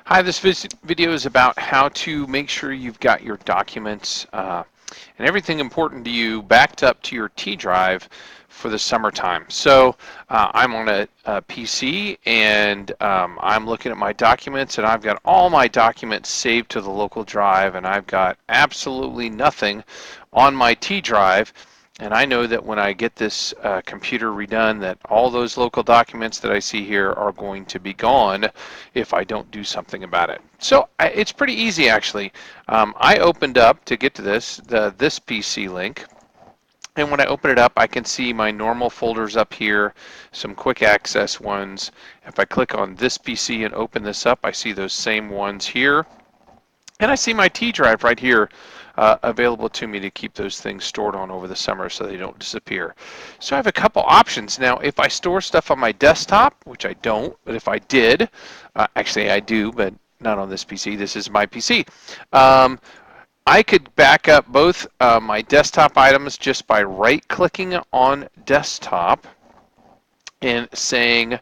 Hi, this video is about how to make sure you've got your documents and everything important to you backed up to your T drive for the summertime. So I'm on a PC and I'm looking at my documents, and I've got all my documents saved to the local drive, and I've got absolutely nothing on my T drive. And I know that when I get this computer redone, that all those local documents that I see here are going to be gone if I don't do something about it. So it's pretty easy, actually. I opened up, to get to this PC link, and when I open it up, I can see my normal folders up here, some quick access ones. If I click on this PC and open this up, I see those same ones here. And I see my T drive right here available to me to keep those things stored on over the summer so they don't disappear. So I have a couple options. Now, if I store stuff on my desktop, which I don't, but if I did, actually I do, but not on this PC. This is my PC. I could back up both my desktop items just by right-clicking on desktop and saying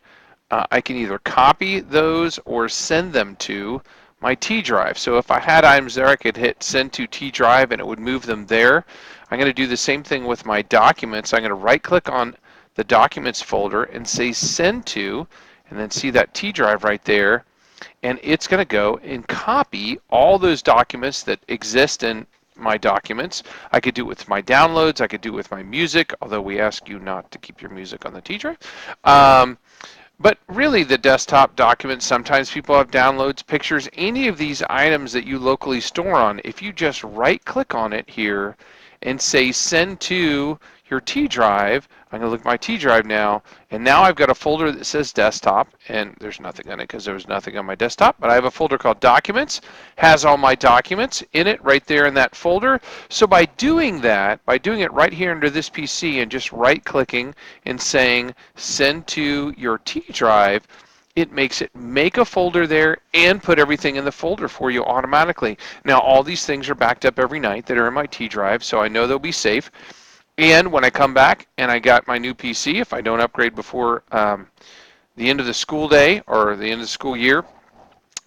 I can either copy those or send them to my T drive. So if I had items there, I could hit send to T drive and it would move them there. I'm going to do the same thing with my documents. I'm going to right click on the documents folder and say send to, and then see that T drive right there, and it's going to go and copy all those documents that exist in my documents. I could do it with my downloads. I could do it with my music, although we ask you not to keep your music on the T drive. But really, the desktop documents, sometimes people have downloads, pictures, any of these items that you locally store on. If you just right click on it here and say send to your T drive, I'm going to look at my T drive now, and now I've got a folder that says desktop, and there's nothing on it because there was nothing on my desktop, but I have a folder called documents, has all my documents in it right there in that folder. So by doing that, by doing it right here under this PC and just right clicking and saying send to your T drive, it makes it make a folder there and put everything in the folder for you automatically. Now all these things are backed up every night that are in my T drive, so I know they'll be safe. And when I come back and I got my new PC, if I don't upgrade before the end of the school day or the end of the school year,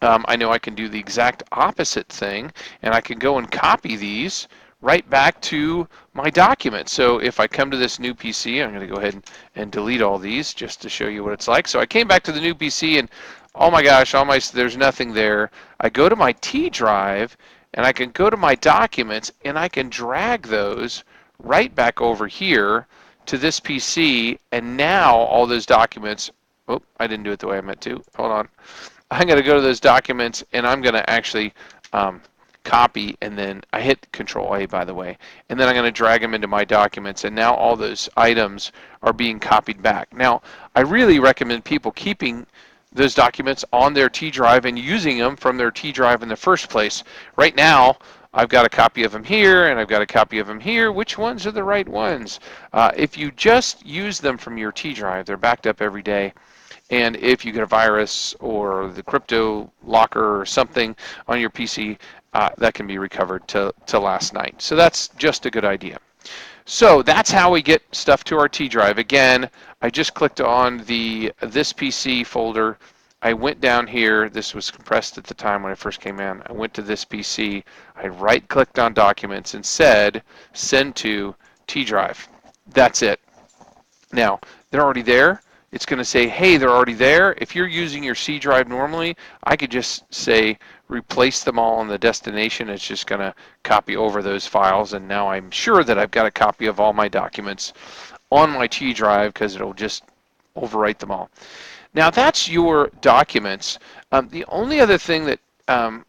I know I can do the exact opposite thing, and I can go and copy these right back to my document. So if I come to this new PC, I'm going to go ahead and delete all these just to show you what it's like. So I came back to the new PC, and oh my gosh, there's nothing there. I go to my T drive, and I can go to my documents, and I can drag those right back over here to this PC, and now all those documents, oh, I didn't do it the way I meant to. Hold on. I'm going to go to those documents, and I'm going to actually copy, and then I hit Control A, by the way, and then I'm going to drag them into my documents, and now all those items are being copied back. Now, I really recommend people keeping those documents on their T drive and using them from their T drive in the first place. Right now, I've got a copy of them here, and I've got a copy of them here. Which ones are the right ones? If you just use them from your T drive, they're backed up every day. And if you get a virus or the crypto locker or something on your PC, that can be recovered to last night. So that's just a good idea. So that's how we get stuff to our T drive. Again, I just clicked on this PC folder. I went down here. This was compressed at the time when I first came in. I went to this PC. I right-clicked on Documents and said send to T drive. That's it. Now, they're already there. It's going to say, hey, they're already there. If you're using your C drive normally, I could just say replace them all on the destination. It's just going to copy over those files, and now I'm sure that I've got a copy of all my documents on my T drive because it'll just overwrite them all. Now that's your documents. The only other thing that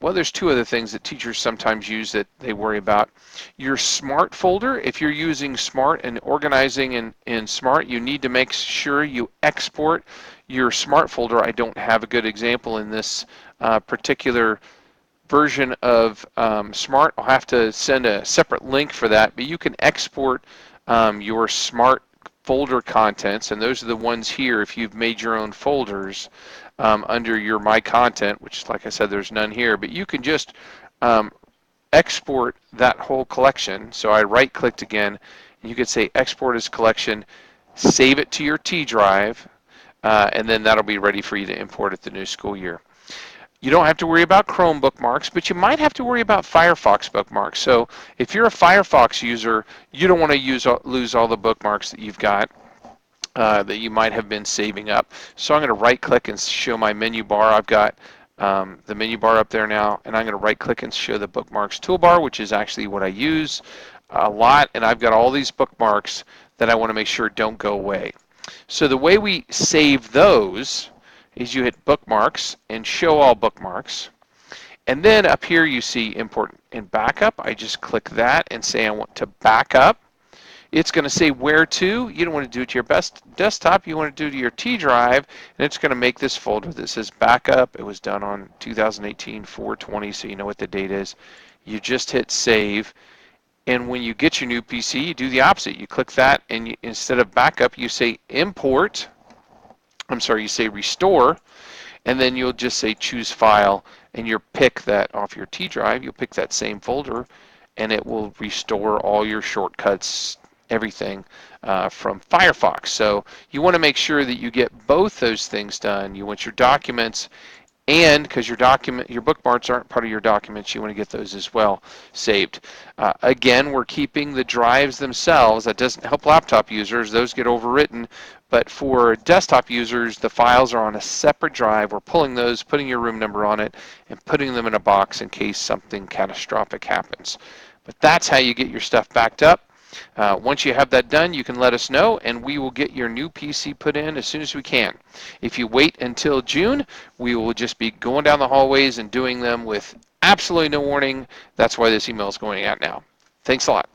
well, there's two other things that teachers sometimes use that they worry about. Your Smart folder, if you're using Smart and organizing in Smart, you need to make sure you export your Smart folder. I don't have a good example in this particular version of Smart. I'll have to send a separate link for that, but you can export your Smart folder contents, and those are the ones here if you've made your own folders under your My Content, which, like I said, there's none here, but you can just export that whole collection. So I right-clicked again, and you could say Export as Collection, save it to your T drive, and then that'll be ready for you to import at the new school year. You don't have to worry about Chrome bookmarks, but you might have to worry about Firefox bookmarks. So if you're a Firefox user, you don't want to lose all the bookmarks that you've got that you might have been saving up. So I'm going to right click and show my menu bar. I've got the menu bar up there now, and I'm going to right click and show the bookmarks toolbar, which is actually what I use a lot, and I've got all these bookmarks that I want to make sure don't go away. So the way we save those is you hit bookmarks and show all bookmarks, and then up here you see import and backup. I just click that and say I want to back up. It's going to say where to. You don't want to do it to your best desktop. You want to do it to your T drive, and it's going to make this folder that says backup. It was done on 2018 4/20, so you know what the date is. You just hit save, and when you get your new PC, you do the opposite. You click that, and instead of backup, you say import. I'm sorry, you say restore, and then you'll just say choose file, and you'll pick that off your T drive. You'll pick that same folder, and it will restore all your shortcuts, everything from Firefox. So you want to make sure that you get both those things done. You want your documents, and because your bookmarks aren't part of your documents, you want to get those as well saved. Again, we're keeping the drives themselves. That doesn't help laptop users. Those get overwritten. But for desktop users, the files are on a separate drive. We're pulling those, putting your room number on it, and putting them in a box in case something catastrophic happens. But that's how you get your stuff backed up. Once you have that done, you can let us know, and we will get your new PC put in as soon as we can. If you wait until June, we will just be going down the hallways and doing them with absolutely no warning. That's why this email is going out now. Thanks a lot.